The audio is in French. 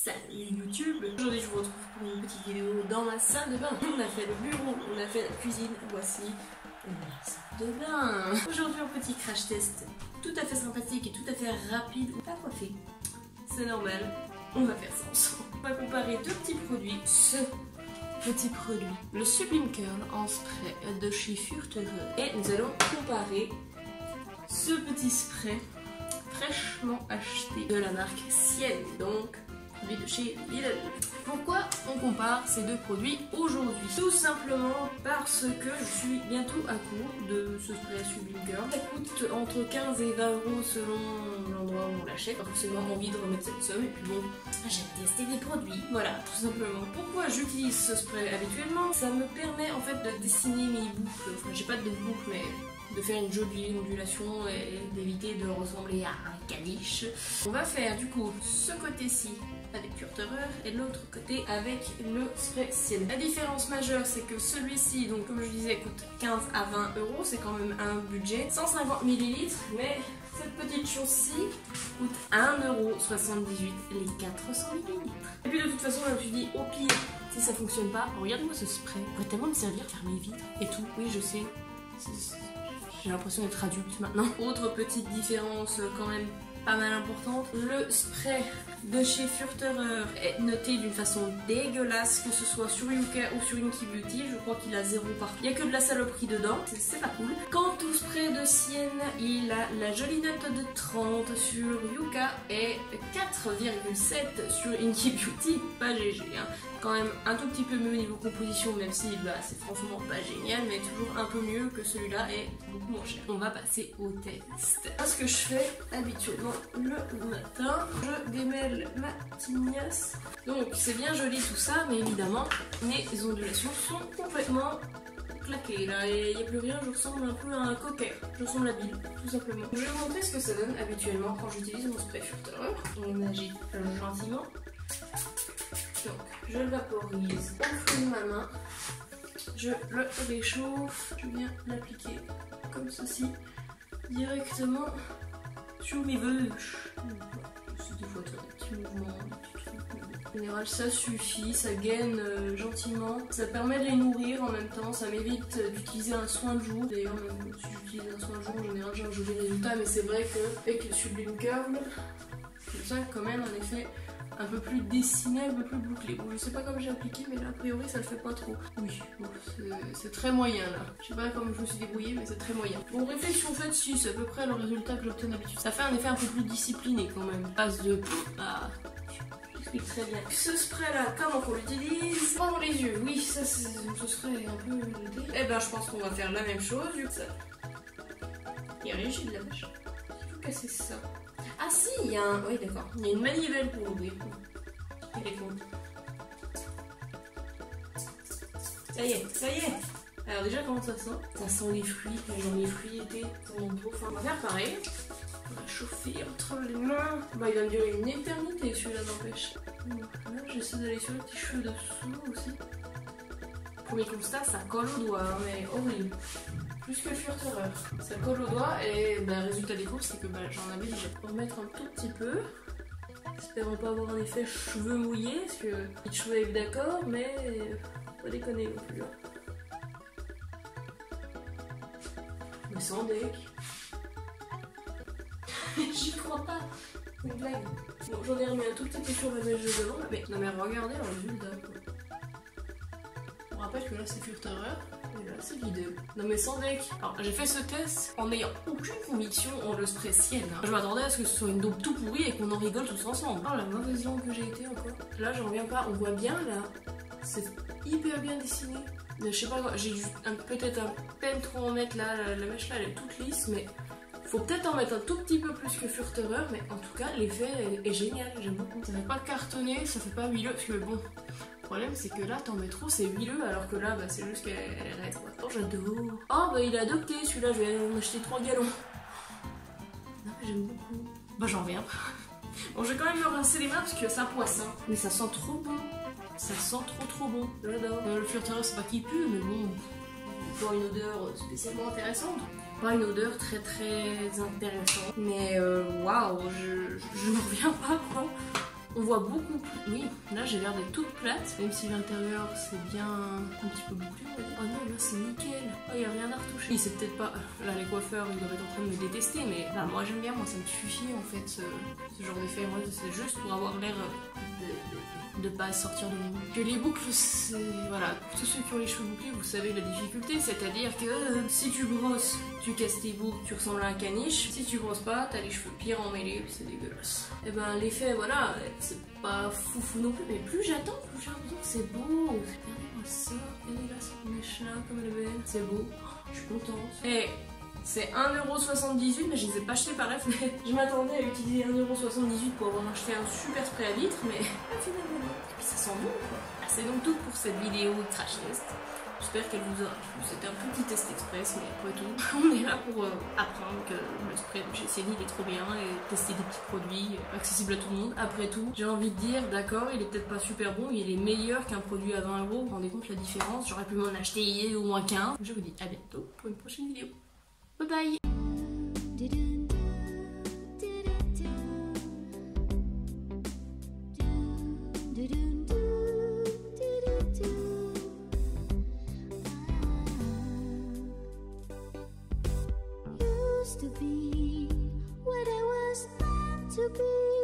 Salut YouTube. Aujourd'hui je vous retrouve pour une petite vidéo dans ma salle de bain. On a fait le bureau, on a fait la cuisine, voici la salle de bain. Aujourd'hui un petit crash test tout à fait sympathique et tout à fait rapide. Pas coiffé, c'est normal, on va faire ça ensemble. On va comparer deux petits produits. Ce petit produit, le Sublime Curl en spray de chez Furterer. Et nous allons comparer ce petit spray fraîchement acheté de la marque Sienne, donc produit de chez Lidl. Pourquoi on compare ces deux produits aujourd'hui? Tout simplement parce que je suis bientôt à court de ce spray Sublime Curl. Ça coûte entre 15 et 20 euros selon l'endroit où on l'achète. Pas forcément envie de remettre cette somme, et puis bon, j'ai testé des produits, voilà, tout simplement. Pourquoi j'utilise ce spray habituellement? Ça me permet en fait de dessiner mes boucles, enfin j'ai pas de boucles mais de faire une jolie ondulation et d'éviter de ressembler à un caniche. On va faire du coup ce côté-ci avec Furterer et l'autre côté avec le spray Sienne. La différence majeure, c'est que celui-ci, donc comme je disais, coûte 15 à 20 euros, c'est quand même un budget 150 ml, mais cette petite chose-ci coûte 1,78 € les 400 ml. Et puis de toute façon, je me suis dit, au pire, si ça fonctionne pas, regardez-moi ce spray, il pourrait tellement me servir à faire mes vitres et tout. Oui, je sais, j'ai l'impression d'être adulte maintenant. Autre petite différence quand même pas mal importante, le spray de chez Furterer est noté d'une façon dégueulasse, que ce soit sur Yuka ou sur Inky Beauty. Je crois qu'il a 0 partout. Il n'y a que de la saloperie dedans, c'est pas cool. Quant au spray de Sienne, il a la jolie note de 30 sur Yuka et 4,7 sur Inky Beauty. Pas GG, hein. Quand même un tout petit peu mieux niveau composition, même si bah, c'est franchement pas génial, mais toujours un peu mieux que celui-là et beaucoup moins cher. On va passer au test. Ce que je fais habituellement le matin, je démêle ma tignasse. Donc c'est bien joli tout ça, mais évidemment mes ondulations sont complètement claquées. Là, il n'y a plus rien, je ressemble un peu à un cocker. Je ressemble à Bill, tout simplement. Je vais vous montrer ce que ça donne habituellement quand j'utilise mon spray Furterer. On agite gentiment. Donc, je le vaporise au fond de ma main, je le réchauffe, je viens l'appliquer comme ceci, directement sur mes bûches. C'est des fois des petits mouvements, des petits trucs. En général, ça suffit, ça gaine gentiment, ça permet de les nourrir en même temps, ça m'évite d'utiliser un soin de jour. D'ailleurs, même si j'utilise un soin de jour, en général, j'ai un joli résultat, mais c'est vrai qu'avec le Sublime Curl, ça quand même un effet un peu plus dessiné, un peu plus bouclé. Bon, je sais pas comment j'ai appliqué, mais là, a priori, ça le fait pas trop. Oui, bon, c'est très moyen, là. Je sais pas comment je me suis débrouillée, mais c'est très moyen. Bon, réflexion faite, si, c'est à peu près le résultat que j'obtiens d'habitude. Ça fait un effet un peu plus discipliné, quand même. Passe de... Ah... J'explique très bien. Ce spray-là, comment qu'on l'utilise? Pas dans les yeux, oui, ça, ce serait un peu... Eh ben, je pense qu'on va faire la même chose, vu que ça... Il est rigide, la vache. Il faut casser ça. Ah si, il y a un... Oui, d'accord. Il y a une manivelle pour l'ouvrir. Elle est cool. Ça y est, ça y est. Alors déjà, comment ça sent? Ça sent les fruits, genre les fruits étaient dans mon pot. Enfin, on va faire pareil. On va chauffer entre les mains. Bah, il va me durer une éternité, celui-là, n'empêche. Là, j'essaie d'aller sur les petits cheveux dessous aussi. Premier constat, ça colle au doigt, hein, mais horrible. Plus que Furterer. Ça colle au doigt et bah, résultat des courses, c'est que bah, j'en avais déjà. On va remettre un tout petit peu. Espérons pas avoir un effet cheveux mouillés, parce que les cheveux est d'accord, mais pas déconner non plus. Mais sans deck. J'y crois pas. C'est une blague. Bon, j'en ai remis un tout petit peu sur la mèche de devant, mais non mais regardez le résultat. On rappelle que là c'est Furterer. Et là c'est Lidl. Non mais sans deck. Alors j'ai fait ce test en n'ayant aucune conviction en le spray Sienne. Hein. Je m'attendais à ce que ce soit une dope tout pourrie et qu'on en rigole tous ensemble. Oh la mauvaise langue que j'ai été encore. Là j'en reviens pas. On voit bien là. C'est hyper bien dessiné. Je sais pas, j'ai dû peut-être un peine trop en mettre là. La mèche là elle est toute lisse, mais faut peut-être en mettre un tout petit peu plus que Furterer. Mais en tout cas l'effet est génial. J'aime beaucoup. Ça fait pas cartonné, ça fait pas huileux parce que bon. Le problème c'est que là t'en mets trop, c'est huileux, alors que là bah, c'est juste qu'elle est raide. Oh j'adore. Oh bah il a adopté celui-là, je vais en acheter 3 gallons. Non mais j'aime beaucoup. Bah j'en reviens. Bon je vais quand même me rincer les mains parce que ça poisse hein. Mais ça sent trop bon. Ça sent trop bon. J'adore. Le Furterer c'est pas qu'il pue mais bon. Pas une odeur spécialement intéressante. Pas une odeur très intéressante. Mais waouh, je ne reviens pas quoi. On voit beaucoup plus. Oui, là j'ai l'air d'être toute plate, même si l'intérieur c'est bien un petit peu bouclé. Oh non, là c'est nickel. Oh, il n'y a rien à retoucher. Oui, c'est peut-être pas. Là, les coiffeurs ils doivent être en train de me détester, mais bah, moi j'aime bien, moi ça me suffit en fait ce genre d'effet. Moi c'est juste pour avoir l'air de pas sortir de mon boucle. Que les boucles, c'est. Voilà, pour tous ceux qui ont les cheveux bouclés, vous savez la difficulté, c'est-à-dire que si tu brosses, tu casses tes boucles, tu ressembles à un caniche. Si tu brosses pas, t'as les cheveux pire emmêlés, c'est dégueulasse. Et ben l'effet, voilà, c'est pas foufou non plus, mais plus j'attends, plus j'ai l'impression que c'est beau. Regardez-moi ça, regardez là cette mèche-là, comme elle est belle, c'est beau. Oh, je suis contente. Et c'est 1,78€, mais je ne les ai pas achetés par la fenêtre. Je m'attendais à utiliser 1,78€ pour avoir acheté un super spray à vitre, mais finalement non. Et puis ça sent bon quoi. Ah, c'est donc tout pour cette vidéo crash test. J'espère qu'elle vous aura plu. C'était un petit test express, mais après tout, on est là pour apprendre que le spray de chez Céline il est trop bien et tester des petits produits accessibles à tout le monde. Après tout, j'ai envie de dire, d'accord, il est peut-être pas super bon, il est meilleur qu'un produit à 20€. Vous vous rendez compte la différence? J'aurais pu m'en acheter au moins 15. Je vous dis à bientôt pour une prochaine vidéo. Bye bye. To be what I was meant to be.